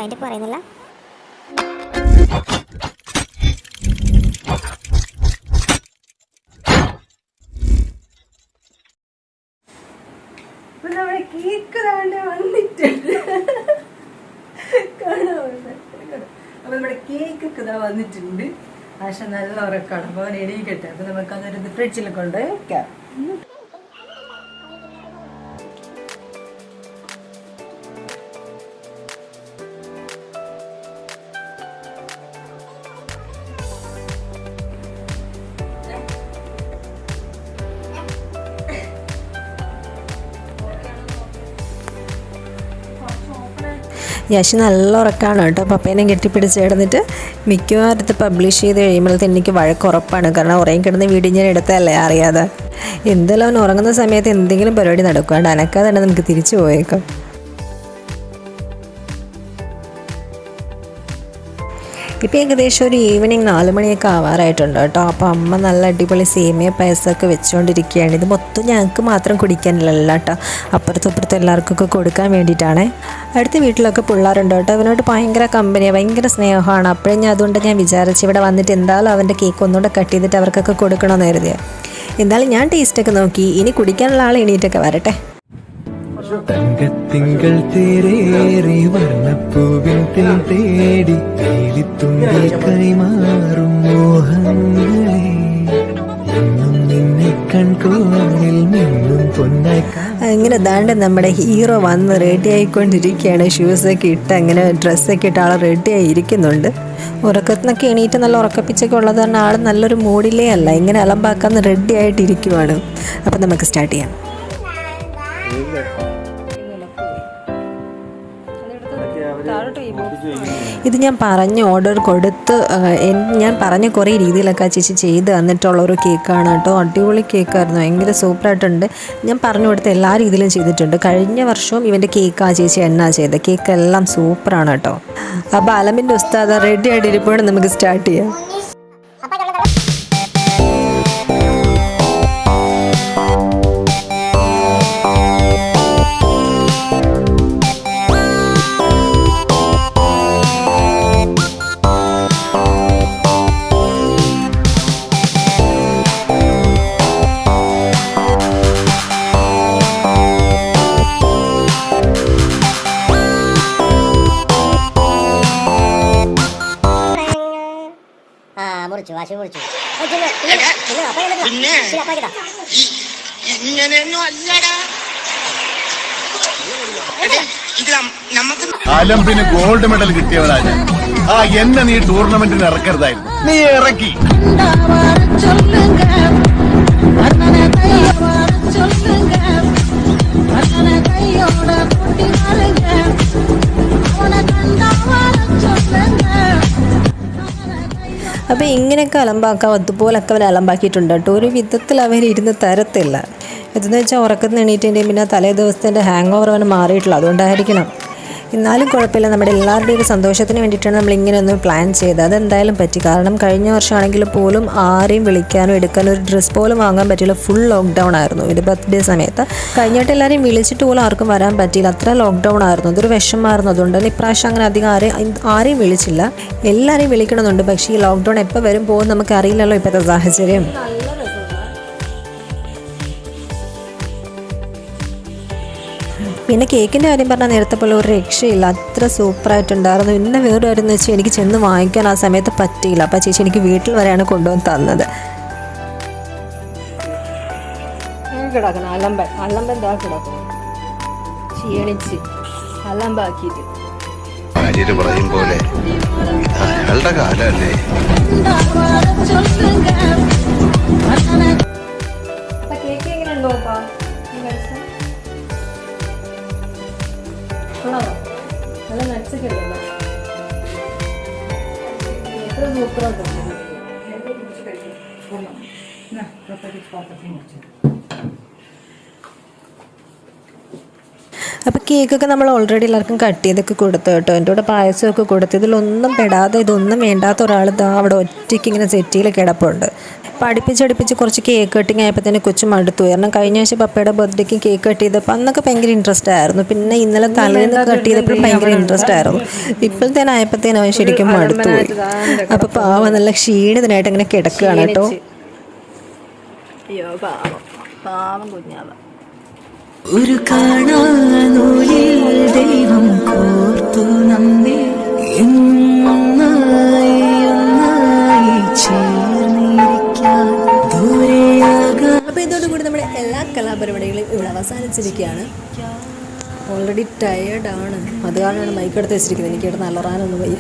Wind up പറയുന്നില്ല. നമ്മുടെ cake താണ്ട് വന്നിട്ടുണ്ട്. അപ്പൊ നമ്മുടെ കേക്കൊക്കെ ഇതാ വന്നിട്ടുണ്ട്. ആശ നല്ല ഉറക്കാണ്. അപ്പൊ അവൻ എണീക്കട്ടെ. അപ്പൊ നമുക്ക് അതൊരു ഫ്രിഡ്ജിൽ കൊണ്ട് വെക്കാം. യശ് നല്ല ഉറക്കമാണ് കേട്ടോ. പപ്പേനെ കെട്ടിപ്പിടിച്ച് കിടന്നിട്ട് മിക്കവാറും ഇത് പബ്ലിഷ് ചെയ്ത് കഴിയുമ്പോഴത്തെ എനിക്ക് വഴക്കുറപ്പാണ്. കാരണം ഉറങ്ങി കിടന്ന് വീഡിയോ ഞാൻ എടുത്തല്ലേ അറിയാതെ. എന്തായാലും അവൻ ഉറങ്ങുന്ന സമയത്ത് എന്തെങ്കിലും പരിപാടി നടക്കുവാണ്ട് അനക്കാതെ തന്നെ നമുക്ക് തിരിച്ചു പോയേക്കാം. ഇപ്പോൾ ഏകദേശം ഒരു ഈവനിങ് 4 മണിയൊക്കെ ആവാറായിട്ടുണ്ട് കേട്ടോ. അപ്പോൾ അമ്മ നല്ല അടിപൊളി സേമിയ പായസമൊക്കെ വെച്ചുകൊണ്ടിരിക്കുകയാണ്. ഇത് മൊത്തം ഞങ്ങൾക്ക് മാത്രം കുടിക്കാനില്ല കേട്ടോ, അപ്പുറത്തും എല്ലാവർക്കൊക്കെ കൊടുക്കാൻ വേണ്ടിയിട്ടാണ്. അടുത്ത വീട്ടിലൊക്കെ പിള്ളേരുണ്ട് കേട്ടോ. അവനോട് ഭയങ്കര കമ്പനിയാണ്, ഭയങ്കര സ്നേഹമാണ്. അപ്പോഴേ അതുകൊണ്ട് ഞാൻ വിചാരിച്ചു ഇവിടെ വന്നിട്ട് എന്തായാലും അവൻ്റെ കേക്ക് ഒന്നുകൂടെ കട്ട് ചെയ്തിട്ട് അവർക്കൊക്കെ കൊടുക്കണമെന്ന് കരുതിയാണ്. എന്തായാലും ഞാൻ ടേസ്റ്റൊക്കെ നോക്കി. ഇനി കുടിക്കാനുള്ള ആൾ എണീറ്റൊക്കെ വരട്ടെ. തങ്കത്തിങ്കൾ തേരേറി വർണ്ണപ്പൂവിൻ തേൻ തേടി തേലിത്തുമ്പിൽ കൈമാറും മോഹങ്ങളെ എന്നും നിന്നെ കൺകോണിൽ നിന്നും പൊന്നായി. അങ്ങനെ ദാണ്ട് നമ്മുടെ ഹീറോ വന്ന് റെഡി ആയിക്കൊണ്ടിരിക്കുകയാണ്. ഷൂസൊക്കെ ഇട്ട് അങ്ങനെ ഡ്രസ്സൊക്കെ ഇട്ട് ആൾ റെഡി ആയിരിക്കുന്നുണ്ട്. ഉറക്കത്തിനൊക്കെ എണീറ്റ് നല്ല ഉറക്കപ്പിച്ചൊക്കെ ഉള്ളത് കാരണം ആൾ നല്ലൊരു മൂഡിലേ അല്ല, ഇങ്ങനെ അലമ്പാക്കാൻ റെഡി ആയിട്ടിരിക്കുവാണ്. അപ്പം നമുക്ക് സ്റ്റാർട്ട് ചെയ്യാം. ഇത് ഞാൻ പറഞ്ഞ് ഓർഡർ കൊടുത്ത് ഞാൻ പറഞ്ഞ കുറേ രീതിയിലൊക്കെ ചേച്ചി ചെയ്ത് തന്നിട്ടുള്ളൊരു കേക്കാണ് കേട്ടോ. അടിപൊളി കേക്കായിരുന്നു, ഭയങ്കര സൂപ്പറായിട്ടുണ്ട്. ഞാൻ പറഞ്ഞു കൊടുത്ത എല്ലാ രീതിയിലും ചെയ്തിട്ടുണ്ട്. കഴിഞ്ഞ വർഷവും ഇവൻ്റെ കേക്ക് ചേച്ചി എണ്ണ ചെയ്തത്. കേക്കെല്ലാം സൂപ്പറാണ് കേട്ടോ. അപ്പോൾ അലമിൻ്റെ ഉസ്താദ് റെഡി ആയിട്ടിരിപ്പോഴും നമുക്ക് സ്റ്റാർട്ട് ചെയ്യാം. അലമ്പിന് ഗോൾഡ് മെഡൽ കിട്ടിയവരാണ്. എന്നെ നീ ടൂർണമെന്റിന് ഇറക്കരുതായിരുന്നു, നീ ഇറക്കി. അപ്പോൾ ഇങ്ങനെയൊക്കെ അലമ്പാക്കാം, അതുപോലൊക്കെ അവർ അലമ്പാക്കിയിട്ടുണ്ട് കേട്ടോ. ഒരു വിധത്തിൽ അവരിരുന്ന് തരത്തില്ല. ഇതെന്ന് വെച്ചാൽ ഉറക്കത്തിന് എണീറ്റിൻ്റെയും പിന്നെ തലേ ദിവസത്തിൻ്റെ ഹാങ് ഓവർ അവന് മാറിയിട്ടുള്ളൂ, അതുകൊണ്ടായിരിക്കണം. എന്നാലും കുഴപ്പമില്ല, നമ്മുടെ എല്ലാവരുടെയും ഒരു സന്തോഷത്തിന് വേണ്ടിയിട്ടാണ് നമ്മൾ ഇങ്ങനെ ഒന്ന് പ്ലാൻ ചെയ്തത്. അതെന്തായാലും പറ്റി. കാരണം കഴിഞ്ഞ വർഷമാണെങ്കിൽ പോലും ആരെയും വിളിക്കാനോ എടുക്കാനോ ഒരു ഡ്രസ്സ് പോലും വാങ്ങാൻ പറ്റില്ല. ഫുൾ ലോക്ക്ഡൗൺ ആയിരുന്നു ഇത് ബർത്ത്ഡേ സമയത്ത്. കഴിഞ്ഞിട്ട് എല്ലാവരെയും വിളിച്ചിട്ട് പോലും ആർക്കും വരാൻ പറ്റിയില്ല, അത്ര ലോക്ക്ഡൗൺ ആയിരുന്നു. അതൊരു വിഷമമായിരുന്നു. അതുകൊണ്ട് തന്നെ ഇപ്രാവശ്യം അങ്ങനെ അധികം ആരെയും വിളിച്ചില്ല. എല്ലാവരെയും വിളിക്കണമെന്നുണ്ട്. പക്ഷേ ഈ ലോക്ക്ഡൗൺ എപ്പോൾ വരും പോകും നമുക്കറിയില്ലല്ലോ ഇപ്പോഴത്തെ സാഹചര്യം. പിന്നെ കേക്കിൻ്റെ കാര്യം പറഞ്ഞാൽ നേരത്തെ പോലെ ഒരു രക്ഷയില്ല, അത്ര സൂപ്പറായിട്ടുണ്ടായിരുന്നു. പിന്നെ വേറെ കാര്യം എന്ന് വെച്ചാൽ എനിക്ക് ചെന്ന് വാങ്ങിക്കാൻ ആ സമയത്ത് പറ്റിയില്ല. അപ്പോൾ ചേച്ചി എനിക്ക് വീട്ടിൽ വരെയാണ് കൊണ്ടുവന്ന് തന്നത്. കിടക്കണം അലമ്പൻ എന്താ കിടക്കണം ക്ഷീണിച്ച് അലമ്പാക്കിയിട്ട് പറയും പോലെ അയാളുടെ കാലല്ലേ. കേക്ക് എങ്ങനെ ഉണ്ടോ നല്ല നട്സൊക്കെ ഉണ്ടല്ലോ, എത്ര സൂപ്പറായിട്ട്. അപ്പോൾ കേക്കൊക്കെ നമ്മൾ ഓൾറെഡി എല്ലാവർക്കും കട്ട് ചെയ്തൊക്കെ കൊടുത്തു കേട്ടോ. എൻ്റെ കൂടെ പായസമൊക്കെ കൊടുത്തു. ഇതിലൊന്നും പെടാതെ ഇതൊന്നും വേണ്ടാത്ത ഒരാൾ ഇതാ അവിടെ ഒറ്റയ്ക്ക് ഇങ്ങനെ സെറ്റിയിൽ കിടപ്പുണ്ട്. അപ്പോൾ അടുപ്പിച്ചടുപ്പിച്ച് കുറച്ച് കേക്ക് കട്ടിങ് ആയപ്പോൾ തന്നെ കൊച്ചു മടുത്തു. കാരണം കഴിഞ്ഞ ആഴ്ച പപ്പയുടെ ബർത്ത്ഡേക്ക് കേക്ക് കട്ട് ചെയ്തപ്പോൾ അന്നൊക്കെ ഭയങ്കര ഇൻട്രസ്റ്റ് ആയിരുന്നു. പിന്നെ ഇന്നലെ തലേന്ന് കട്ട് ചെയ്തപ്പോഴും ഭയങ്കര ഇൻട്രസ്റ്റ് ആയിരുന്നു. ഇപ്പോഴത്തേനും ആയപ്പോഴത്തേനും അവൻ ശരിക്കും മടുത്തു പോയി. അപ്പോൾ പാവം നല്ല ക്ഷീണിതനായിട്ട് ഇങ്ങനെ കിടക്കുകയാണ് കേട്ടോ. അയ്യോ പാവം പാവം കുഞ്ഞാവ. ഒരു കാണാനൂലിൽ ദൈവം കോർത്തു നമ്മെ ഒന്നായി ഒന്നായി ചേർന്നിരിക്കാൻ ദൂരെയാകാൻ. അപ്പോൾ ഇതോടുകൂടി നമ്മുടെ എല്ലാ കലാപരിപാടികളും ഇവിടെ അവസാനിച്ചിരിക്കുകയാണ്. ഓൾറെഡി ടയേർഡാണ്, അത് കാരണമാണ് മൈക്കെടുത്ത് വെച്ചിരിക്കുന്നത്. എനിക്ക് ഇവിടെ നല്ലറാനൊന്നും വയ്യ.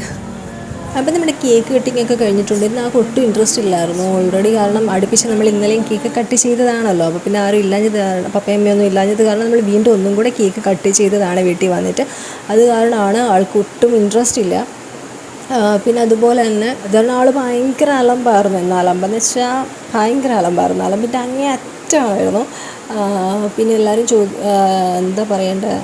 അപ്പം നമ്മുടെ കേക്ക് കട്ടിങ് ഒക്കെ കഴിഞ്ഞിട്ടുണ്ട്. ഇന്ന് ആ ഒട്ടും ഇൻട്രസ്റ്റ് ഇല്ലായിരുന്നു ഓൾറെഡി. കാരണം അടുപ്പിച്ച് നമ്മൾ ഇന്നലെയും കേക്ക് കട്ട് ചെയ്തതാണല്ലോ. അപ്പോൾ പിന്നെ ആരും ഇല്ലാഞ്ഞത് കാരണം, പപ്പയമ്മയൊന്നും ഇല്ലാഞ്ഞത് കാരണം നമ്മൾ വീണ്ടും ഒന്നും കൂടെ കേക്ക് കട്ട് ചെയ്തതാണ് വീട്ടിൽ വന്നിട്ട്. അത് കാരണമാണ് ആൾക്ക് ഒട്ടും ഇൻട്രസ്റ്റ് ഇല്ല. പിന്നെ അതുപോലെ തന്നെ അതുകൊണ്ട് ആൾ ഭയങ്കര അലമ്പായിരുന്നു. എന്നാൽ അലമ്പെന്ന് വെച്ചാൽ ഭയങ്കര അലമ്പായിരുന്നു. അലമ്പിൻ്റെ അങ്ങേ അറ്റമായിരുന്നു. പിന്നെ എല്ലാവരും എന്താ പറയേണ്ടത്,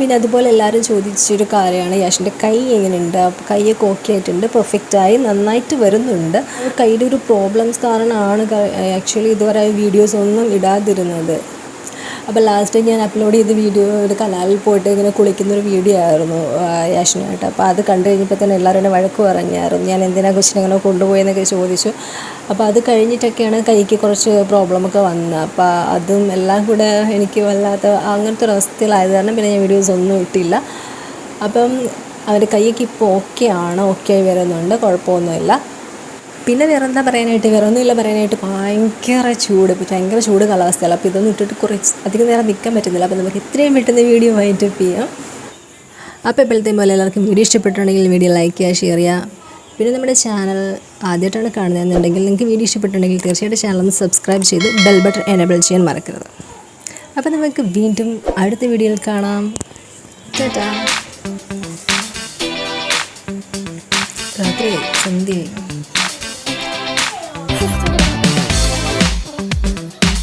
പിന്നെ അതുപോലെ എല്ലാവരും ചോദിച്ചൊരു കാര്യമാണ് യാഷിൻ്റെ കൈ എങ്ങനെയുണ്ട്. അപ്പോൾ കൈയൊക്കെ ഓക്കെ ആയിട്ടുണ്ട്, പെർഫെക്റ്റായി നന്നായിട്ട് വരുന്നുണ്ട്. കൈയുടെ ഒരു പ്രോബ്ലംസ് കാരണമാണ് ആക്ച്വലി ഇതുവരെ വീഡിയോസ് ഒന്നും ഇടാതിരുന്നത്. അപ്പോൾ ലാസ്റ്റ് ഞാൻ അപ്ലോഡ് ചെയ്ത വീഡിയോ ഒരു കനാലിൽ പോയിട്ട് ഇങ്ങനെ കുളിക്കുന്നൊരു വീഡിയോ ആയിരുന്നു യാഷിനായിട്ട്. അപ്പോൾ അത് കണ്ടു കഴിഞ്ഞപ്പോൾ തന്നെ എല്ലാവരും എന്നെ വഴക്ക് പറഞ്ഞായിരുന്നു. ഞാൻ എന്തിനാ കൊച്ചിനെ അങ്ങനെ കൊണ്ടുപോയെന്നൊക്കെ ചോദിച്ചു. അപ്പോൾ അത് കഴിഞ്ഞിട്ടൊക്കെയാണ് കൈക്ക് കുറച്ച് പ്രോബ്ലമൊക്കെ വന്നത്. അപ്പോൾ അതും എല്ലാം കൂടെ എനിക്ക് വല്ലാത്ത അങ്ങനത്തെ ഒരു അവസ്ഥയിലായത് കാരണം പിന്നെ ഞാൻ വീഡിയോസ് ഒന്നും ഇട്ടില്ല. അപ്പം അവൻ്റെ കൈയൊക്കെ ഇപ്പോൾ ഓക്കെ ആയി വരുന്നുണ്ട്, കുഴപ്പമൊന്നുമില്ല. പിന്നെ വേറെന്താ പറയാനായിട്ട്, വേറൊന്നുമില്ല പറയാനായിട്ട്. ഭയങ്കര ചൂട് കാലാവസ്ഥയല്ല. അപ്പോൾ ഇതൊന്നും ഇട്ടിട്ട് കുറച്ച് അധികം നേരം നിൽക്കാൻ പറ്റുന്നില്ല. അപ്പോൾ നമുക്ക് എത്രയും പെട്ടെന്ന് വീഡിയോ വൈൻഡപ്പ് ചെയ്യാം. അപ്പോൾ ഇപ്പോഴത്തെ പോലെ എല്ലാവർക്കും വീഡിയോ ഇഷ്ടപ്പെട്ടുണ്ടെങ്കിൽ വീഡിയോ ലൈക്ക് ചെയ്യുക, ഷെയർ ചെയ്യുക. പിന്നെ നമ്മുടെ ചാനൽ ആദ്യമായിട്ടാണ് കാണുന്നതെന്നുണ്ടെങ്കിൽ നിങ്ങൾക്ക് വീഡിയോ ഇഷ്ടപ്പെട്ടുണ്ടെങ്കിൽ തീർച്ചയായിട്ടും ചാനൽ ഒന്ന് സബ്സ്ക്രൈബ് ചെയ്ത് ബെൽ ബട്ടൺ എനേബിൾ ചെയ്യാൻ മറക്കരുത്. അപ്പോൾ നമുക്ക് വീണ്ടും അടുത്ത വീഡിയോയിൽ കാണാം. ടാറ്റാ. രാത്രിയായി, സന്ധ്യയായി.